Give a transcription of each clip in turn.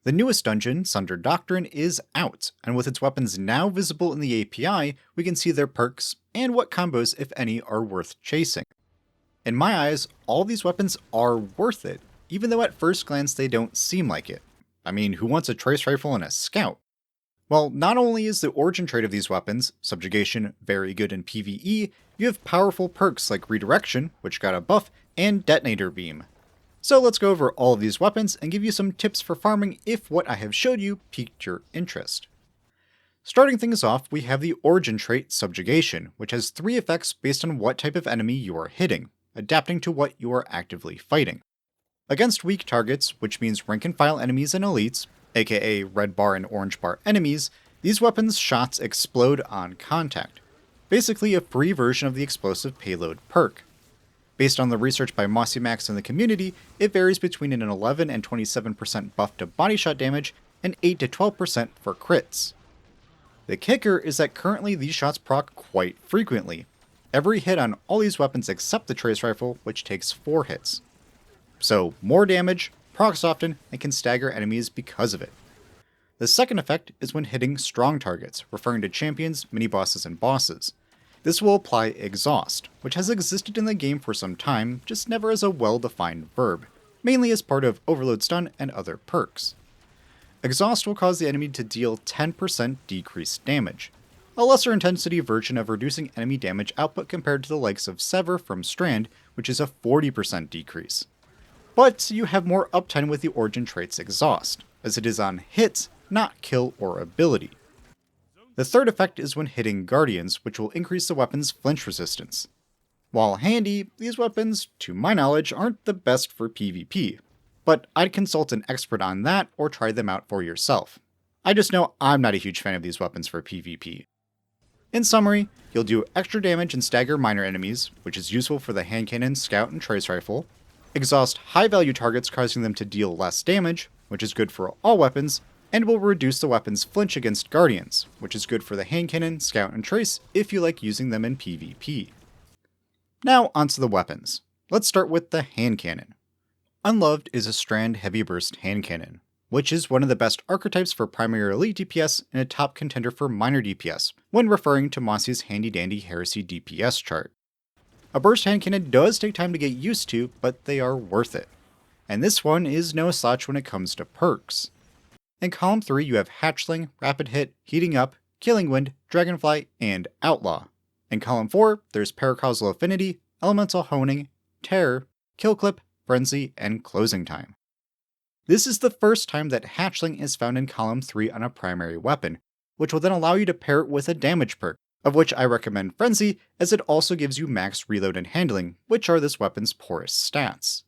The newest dungeon, Sundered Doctrine, is out, and with its weapons now visible in the API, we can see their perks and what combos, if any, are worth chasing. In my eyes, all these weapons are worth it, even though at first glance they don't seem like it. I mean, who wants a trace rifle and a scout? Well, not only is the origin trait of these weapons, Subjugation, very good in PvE, you have powerful perks like Redirection, which got a buff, and Detonator Beam. So let's go over all of these weapons and give you some tips for farming if what I have showed you piqued your interest. Starting things off, we have the origin trait Subjugation, which has 3 effects based on what type of enemy you are hitting, adapting to what you are actively fighting. Against weak targets, which means rank and file enemies and elites, aka red bar and orange bar enemies, these weapons' shots explode on contact. Basically a free version of the explosive payload perk. Based on the research by MossyMax in the community, it varies between an 11 and 27% buff to body shot damage and 8 to 12% for crits. The kicker is that currently these shots proc quite frequently. Every hit on all these weapons except the trace rifle, which takes 4 hits. So more damage, procs often, and can stagger enemies because of it. The second effect is when hitting strong targets, referring to champions, mini-bosses, and bosses. This will apply Exhaust, which has existed in the game for some time, just never as a well-defined verb, mainly as part of Overload Stun and other perks. Exhaust will cause the enemy to deal 10% decreased damage, a lesser intensity version of reducing enemy damage output compared to the likes of Sever from Strand, which is a 40% decrease. But you have more uptime with the origin trait's Exhaust, as it is on hits, not kill or ability. The third effect is when hitting Guardians, which will increase the weapon's flinch resistance. While handy, these weapons, to my knowledge, aren't the best for PvP, but I'd consult an expert on that or try them out for yourself. I just know I'm not a huge fan of these weapons for PvP. In summary, you'll do extra damage and stagger minor enemies, which is useful for the hand cannon, scout, and trace rifle, exhaust high-value targets causing them to deal less damage, which is good for all weapons, and will reduce the weapon's flinch against Guardians, which is good for the hand cannon, scout, and trace if you like using them in PvP. Now onto the weapons. Let's start with the hand cannon. Unloved is a strand heavy burst hand cannon, which is one of the best archetypes for primary elite DPS and a top contender for minor DPS, when referring to Mossy's handy dandy heresy DPS chart. A burst hand cannon does take time to get used to, but they are worth it. And this one is no slouch when it comes to perks. In column 3 you have Hatchling, Rapid Hit, Heating Up, Killing Wind, Dragonfly, and Outlaw. In column 4 there's Paracausal Affinity, Elemental Honing, Terror, Kill Clip, Frenzy, and Closing Time. This is the first time that Hatchling is found in column 3 on a primary weapon, which will then allow you to pair it with a damage perk, of which I recommend Frenzy, as it also gives you max reload and handling, which are this weapon's poorest stats.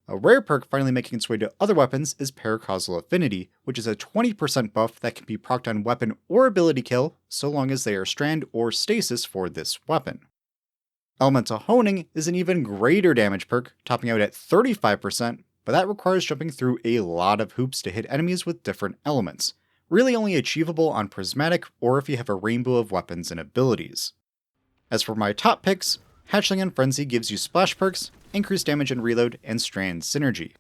A rare perk finally making its way to other weapons is Paracausal Affinity, which is a 20% buff that can be procced on weapon or ability kill, so long as they are strand or stasis for this weapon. Elemental Honing is an even greater damage perk, topping out at 35%, but that requires jumping through a lot of hoops to hit enemies with different elements, really only achievable on Prismatic or if you have a rainbow of weapons and abilities. As for my top picks, Hatchling and Frenzy gives you splash perks, increased damage and reload, and strand synergy.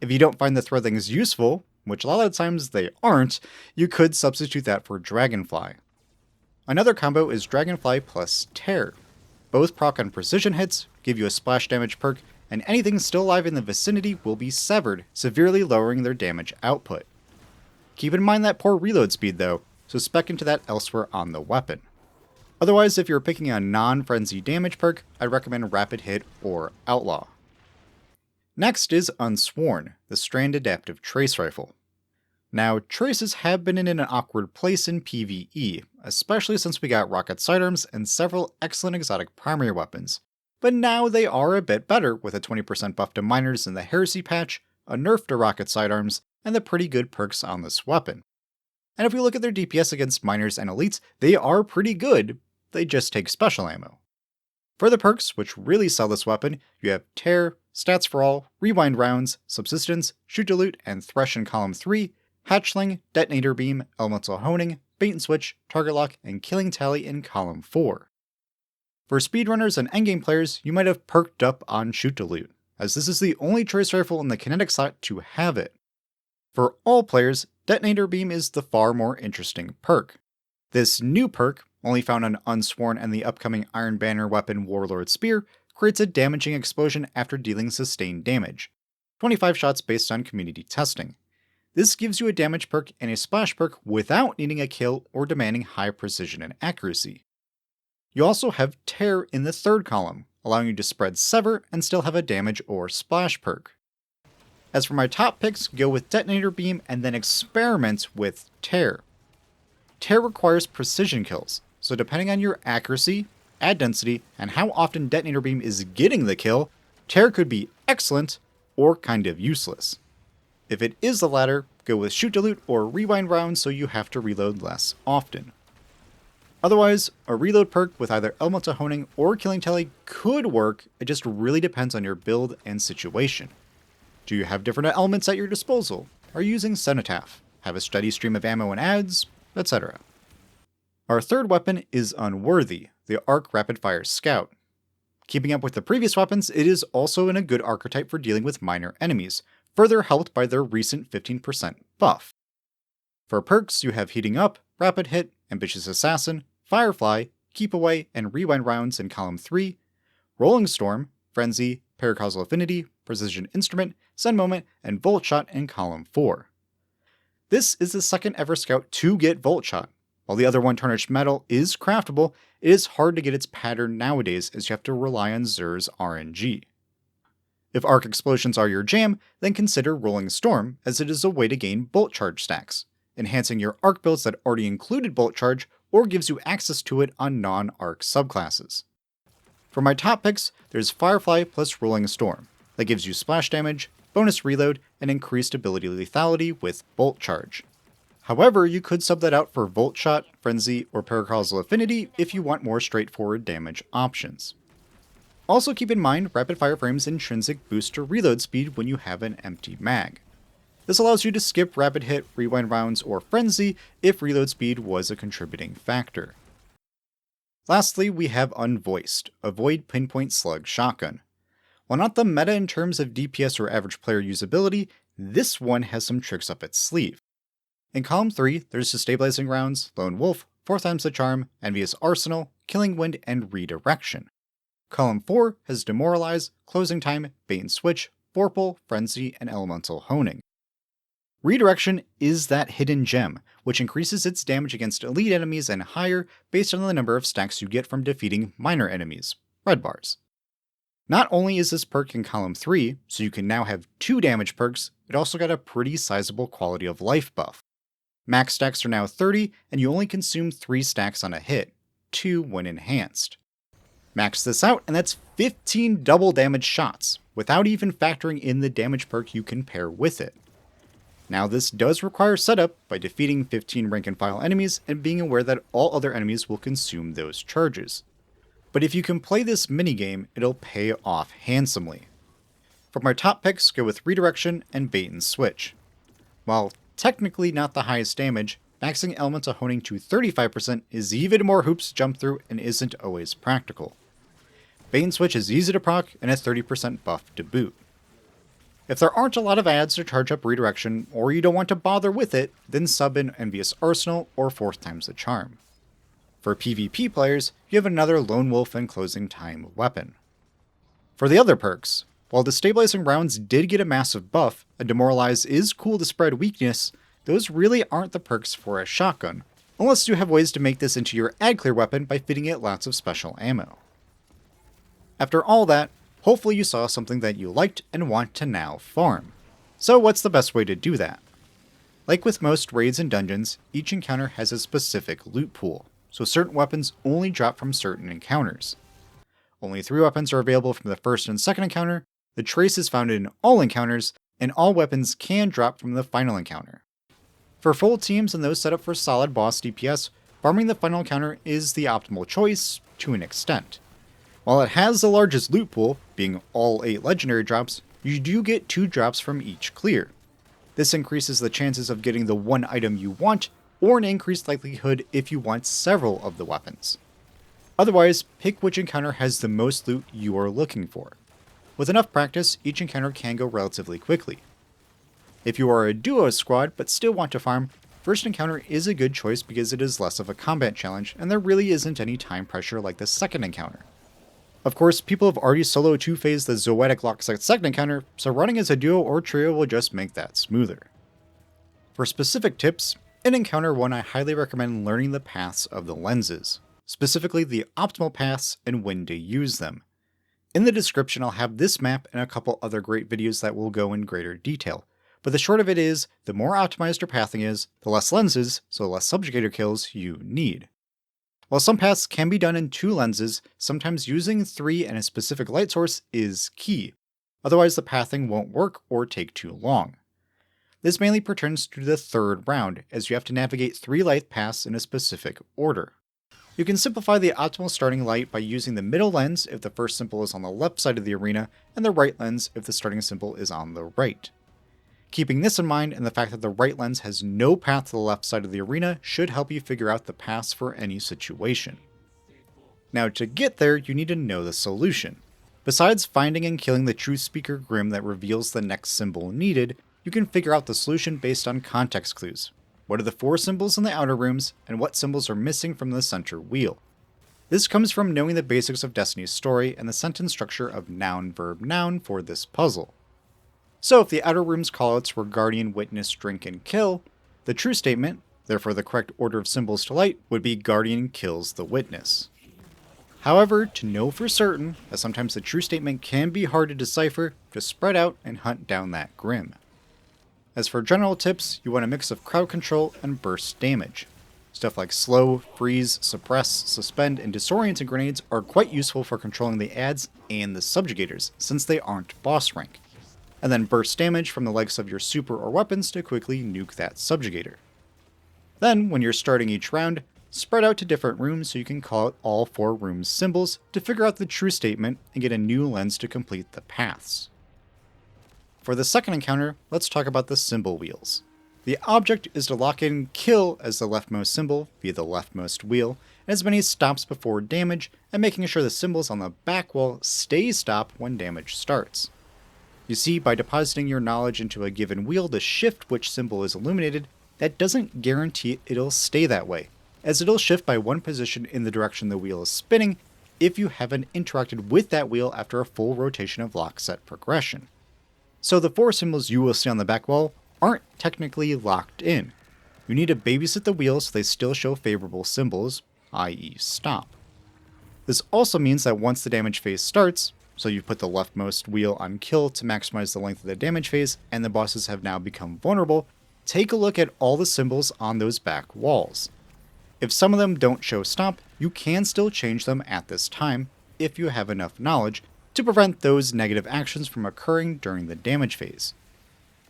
If you don't find the Threadlings useful, which a lot of times they aren't, you could substitute that for Dragonfly. Another combo is Dragonfly plus Tear. Both proc on precision hits, give you a splash damage perk, and anything still alive in the vicinity will be severed, severely lowering their damage output. Keep in mind that poor reload speed though, so spec into that elsewhere on the weapon. Otherwise, if you're picking a non-frenzy damage perk, I'd recommend Rapid Hit or Outlaw. Next is Unsworn, the strand adaptive trace rifle. Now, traces have been in an awkward place in PvE, especially since we got rocket sidearms and several excellent exotic primary weapons, but now they are a bit better with a 20% buff to miners in the heresy patch, a nerf to rocket sidearms, and the pretty good perks on this weapon. And if we look at their DPS against miners and elites, they are pretty good, they just take special ammo. For the perks, which really sell this weapon, you have Tear, Stats for All, Rewind Rounds, Subsistence, Shoot to Loot, and Thresh in column 3, Hatchling, Detonator Beam, Elemental Honing, Bait and Switch, Target Lock, and Killing Tally in column 4. For speedrunners and endgame players, you might have perked up on Shoot to Loot, as this is the only trace rifle in the kinetic slot to have it. For all players, Detonator Beam is the far more interesting perk. This new perk, only found on Unsworn and the upcoming Iron Banner weapon Warlord Spear, creates a damaging explosion after dealing sustained damage. 25 shots based on community testing. This gives you a damage perk and a splash perk without needing a kill or demanding high precision and accuracy. You also have Tear in the third column, allowing you to spread Sever and still have a damage or splash perk. As for my top picks, go with Detonator Beam and then experiment with Tear. Tear requires precision kills, so depending on your accuracy, ad density, and how often Detonator Beam is getting the kill, Tear could be excellent or kind of useless. If it is the latter, go with Shoot to Loot or Rewind rounds so you have to reload less often. Otherwise, a reload perk with either Elemental Honing or Killing Tally could work, it just really depends on your build and situation. Do you have different elements at your disposal? Are you using Cenotaph? Have a steady stream of ammo and ads? Etc. Our third weapon is Unworthy, the Arc Rapid Fire Scout. Keeping up with the previous weapons, it is also in a good archetype for dealing with minor enemies, further helped by their recent 15% buff. For perks, you have Heating Up, Rapid Hit, Ambitious Assassin, Firefly, Keep Away, and Rewind rounds in column 3, Rolling Storm, Frenzy, Paracausal Affinity, Precision Instrument, Sun Moment, and Volt Shot in column 4. This is the second ever scout to get Volt Shot. While the other one, Tarnished Metal, is craftable, it is hard to get its pattern nowadays as you have to rely on Xur's RNG. If arc explosions are your jam, then consider Rolling Storm, as it is a way to gain bolt charge stacks, enhancing your arc builds that already included bolt charge or gives you access to it on non-arc subclasses. For my top picks, there's Firefly plus Rolling Storm, that gives you splash damage, bonus reload, and increased ability lethality with bolt charge. However, you could sub that out for Volt Shot, Frenzy, or Paracausal Affinity if you want more straightforward damage options. Also keep in mind Rapid Fire Frame's intrinsic boost to reload speed when you have an empty mag. This allows you to skip Rapid Hit, Rewind rounds, or Frenzy if reload speed was a contributing factor. Lastly, we have Unvoiced, a Void Pinpoint Slug Shotgun. While not the meta in terms of DPS or average player usability, this one has some tricks up its sleeve. In column 3, there's Destabilizing Rounds, Lone Wolf, 4 times the Charm, Envious Arsenal, Killing Wind, and Redirection. Column 4 has Demoralize, Closing Time, Bait and Switch, Vorpal, Frenzy, and Elemental Honing. Redirection is that hidden gem, which increases its damage against elite enemies and higher based on the number of stacks you get from defeating minor enemies, red bars. Not only is this perk in column 3, so you can now have 2 damage perks, it also got a pretty sizable quality of life buff. Max stacks are now 30, and you only consume 3 stacks on a hit, 2 when enhanced. Max this out, and that's 15 double damage shots, without even factoring in the damage perk you can pair with it. Now this does require setup by defeating 15 rank and file enemies and being aware that all other enemies will consume those charges. But if you can play this minigame, it'll pay off handsomely. For my top picks, go with Redirection and Bait and Switch. While technically not the highest damage, maxing Elemental Honing to 35% is even more hoops to jump through and isn't always practical. Bait and Switch is easy to proc and a 30% buff to boot. If there aren't a lot of ads to charge up Redirection, or you don't want to bother with it, then sub in Envious Arsenal or 4 times the Charm. For PvP players, you have another Lone Wolf and Closing Time weapon. For the other perks, while Destabilizing Rounds did get a massive buff, and Demoralize is cool to spread weakness, those really aren't the perks for a shotgun, unless you have ways to make this into your ad clear weapon by fitting it lots of special ammo. After all that, hopefully you saw something that you liked and want to now farm. So what's the best way to do that? Like with most raids and dungeons, each encounter has a specific loot pool, so certain weapons only drop from certain encounters. Only 3 weapons are available from the first and second encounter, the trace is found in all encounters, and all weapons can drop from the final encounter. For full teams and those set up for solid boss DPS, farming the final encounter is the optimal choice to an extent. While it has the largest loot pool, being all 8 legendary drops, you do get 2 drops from each clear. This increases the chances of getting the one item you want, or an increased likelihood if you want several of the weapons. Otherwise, pick which encounter has the most loot you are looking for. With enough practice, each encounter can go relatively quickly. If you are a duo squad but still want to farm, First Encounter is a good choice because it is less of a combat challenge and there really isn't any time pressure like the second encounter. Of course, people have already solo 2-phased the Zoetic Lockset second encounter, so running as a duo or trio will just make that smoother. For specific tips, in Encounter 1 I highly recommend learning the paths of the lenses, specifically the optimal paths and when to use them. In the description I'll have this map and a couple other great videos that will go in greater detail, but the short of it is, the more optimized your pathing is, the less lenses, so the less Subjugator kills you need. While some paths can be done in 2 lenses, sometimes using 3 and a specific light source is key, otherwise the pathing won't work or take too long. This mainly pertains to the third round, as you have to navigate 3 light paths in a specific order. You can simplify the optimal starting light by using the middle lens if the first symbol is on the left side of the arena, and the right lens if the starting symbol is on the right. Keeping this in mind and the fact that the right lens has no path to the left side of the arena should help you figure out the paths for any situation. Now to get there, you need to know the solution. Besides finding and killing the Truth Speaker Grim that reveals the next symbol needed, you can figure out the solution based on context clues. What are the 4 symbols in the outer rooms, and what symbols are missing from the center wheel? This comes from knowing the basics of Destiny's story and the sentence structure of noun, verb, noun for this puzzle. So if the outer room's callouts were guardian, witness, drink, and kill, the true statement, therefore the correct order of symbols to light, would be guardian kills the witness. However, to know for certain, as sometimes the true statement can be hard to decipher, just spread out and hunt down that Grim. As for general tips, you want a mix of crowd control and burst damage. Stuff like slow, freeze, suppress, suspend, and disorienting grenades are quite useful for controlling the adds and the subjugators, since they aren't boss rank. And then burst damage from the likes of your super or weapons to quickly nuke that subjugator. Then, when you're starting each round, spread out to different rooms so you can call out all 4 rooms' symbols to figure out the true statement and get a new lens to complete the paths. For the second encounter, let's talk about the symbol wheels. The object is to lock in kill as the leftmost symbol via the leftmost wheel, and as many stops before damage, and making sure the symbols on the back wall stay stop when damage starts. You see, by depositing your knowledge into a given wheel to shift which symbol is illuminated, that doesn't guarantee it'll stay that way, as it'll shift by 1 position in the direction the wheel is spinning if you haven't interacted with that wheel after a full rotation of lock set progression. So the 4 symbols you will see on the back wall aren't technically locked in. You need to babysit the wheel so they still show favorable symbols, i.e. stop. This also means that once the damage phase starts, so you put the leftmost wheel on kill to maximize the length of the damage phase, and the bosses have now become vulnerable, take a look at all the symbols on those back walls. If some of them don't show stop, you can still change them at this time, if you have enough knowledge, to prevent those negative actions from occurring during the damage phase.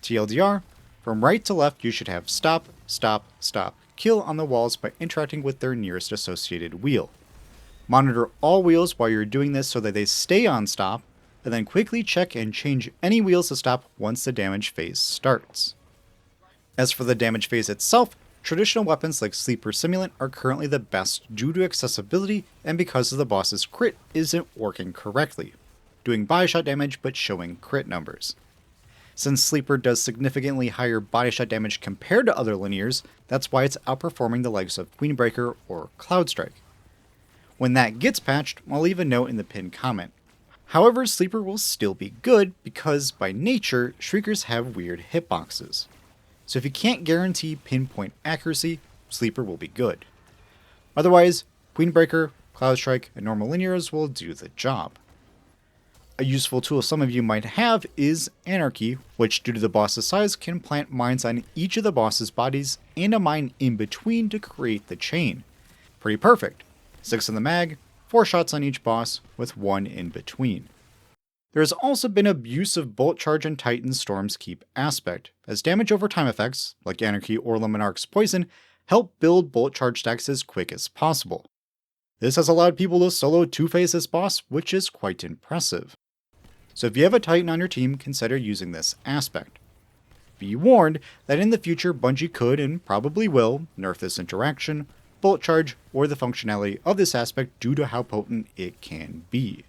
TLDR, from right to left you should have stop, stop, stop, kill on the walls by interacting with their nearest associated wheel. Monitor all wheels while you're doing this so that they stay on stop, and then quickly check and change any wheels to stop once the damage phase starts. As for the damage phase itself, traditional weapons like Sleeper Simulant are currently the best due to accessibility and because of the boss's crit isn't working correctly, doing body shot damage but showing crit numbers. Since Sleeper does significantly higher body shot damage compared to other linears, that's why it's outperforming the likes of Queenbreaker or Cloudstrike. When that gets patched, I'll leave a note in the pinned comment. However, Sleeper will still be good because, by nature, Shriekers have weird hitboxes. So if you can't guarantee pinpoint accuracy, Sleeper will be good. Otherwise, Queenbreaker, Cloudstrike, and normal linears will do the job. A useful tool some of you might have is Anarchy, which due to the boss's size can plant mines on each of the boss's bodies and a mine in between to create the chain. Pretty perfect. 6 in the mag, 4 shots on each boss, with 1 in between. There has also been abuse of Bolt Charge and Titan Storm's Keep aspect, as damage over time effects, like Anarchy or Luminarch's Poison, help build Bolt Charge stacks as quick as possible. This has allowed people to solo 2-phase this boss, which is quite impressive. So if you have a Titan on your team, consider using this aspect. Be warned that in the future Bungie could, and probably will, nerf this interaction, Bolt Charge, or the functionality of this aspect due to how potent it can be.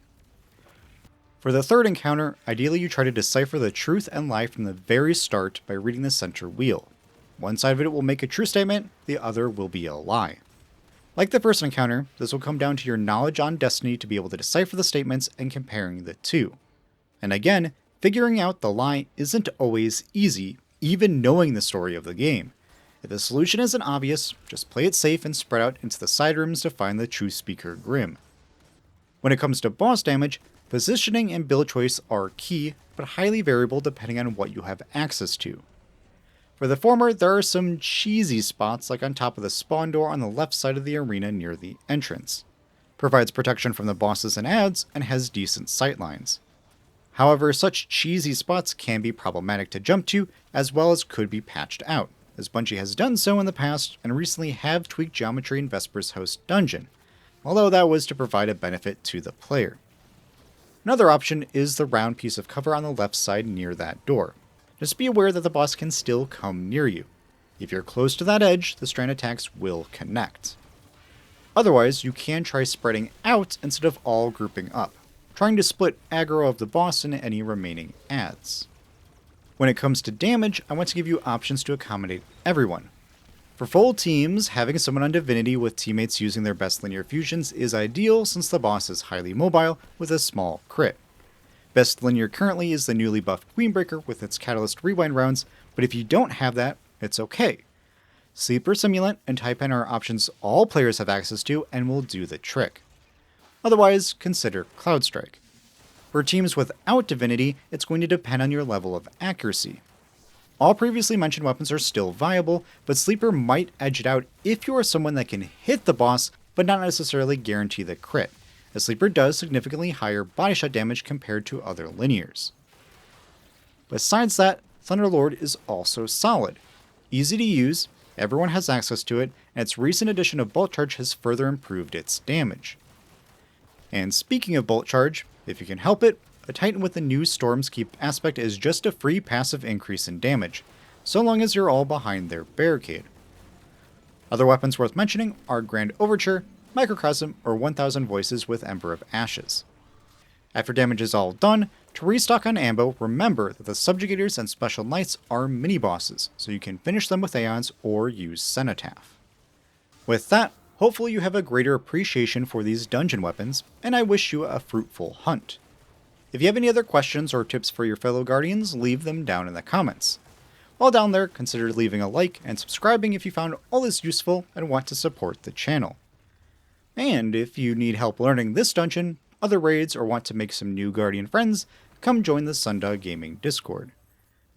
For the third encounter, ideally you try to decipher the truth and lie from the very start by reading the center wheel. One side of it will make a true statement, the other will be a lie. Like the first encounter, this will come down to your knowledge on Destiny to be able to decipher the statements and comparing the two. And again, figuring out the lie isn't always easy, even knowing the story of the game. If the solution isn't obvious, just play it safe and spread out into the side rooms to find the Truth Speaker Grim. When it comes to boss damage, positioning and build choice are key, but highly variable depending on what you have access to. For the former, there are some cheesy spots like on top of the spawn door on the left side of the arena near the entrance. Provides protection from the bosses and adds, and has decent sightlines. However, such cheesy spots can be problematic to jump to, as well as could be patched out, as Bungie has done so in the past and recently have tweaked geometry in Vesper's Host dungeon, although that was to provide a benefit to the player. Another option is the round piece of cover on the left side near that door. Just be aware that the boss can still come near you. If you're close to that edge, the strand attacks will connect. Otherwise, you can try spreading out instead of all grouping up, trying to split aggro of the boss and any remaining adds. When it comes to damage, I want to give you options to accommodate everyone. For full teams, having someone on Divinity with teammates using their best linear fusions is ideal since the boss is highly mobile with a small crit. Best linear currently is the newly buffed Queenbreaker with its Catalyst Rewind rounds, but if you don't have that, it's okay. Sleeper Simulant and Taipan are options all players have access to and will do the trick. Otherwise, consider Cloudstrike. For teams without Divinity, it's going to depend on your level of accuracy. All previously mentioned weapons are still viable, but Sleeper might edge it out if you are someone that can hit the boss, but not necessarily guarantee the crit, as Sleeper does significantly higher body shot damage compared to other linears. Besides that, Thunderlord is also solid. Easy to use, everyone has access to it, and its recent addition of Bolt Charge has further improved its damage. And speaking of Bolt Charge, if you can help it, a Titan with the new Storm's Keep aspect is just a free passive increase in damage, so long as you're all behind their barricade. Other weapons worth mentioning are Grand Overture, Microcosm, or 1000 Voices with Ember of Ashes. After damage is all done, to restock on Ambo, remember that the Subjugators and Special Knights are mini-bosses, so you can finish them with Aeons or use Cenotaph. With that, hopefully you have a greater appreciation for these dungeon weapons, and I wish you a fruitful hunt. If you have any other questions or tips for your fellow Guardians, leave them down in the comments. While down there, consider leaving a like and subscribing if you found all this useful and want to support the channel. And if you need help learning this dungeon, other raids, or want to make some new Guardian friends, come join the Sunda Gaming Discord.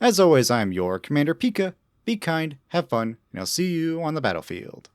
As always, I'm your Commander Pika. Be kind, have fun, and I'll see you on the battlefield.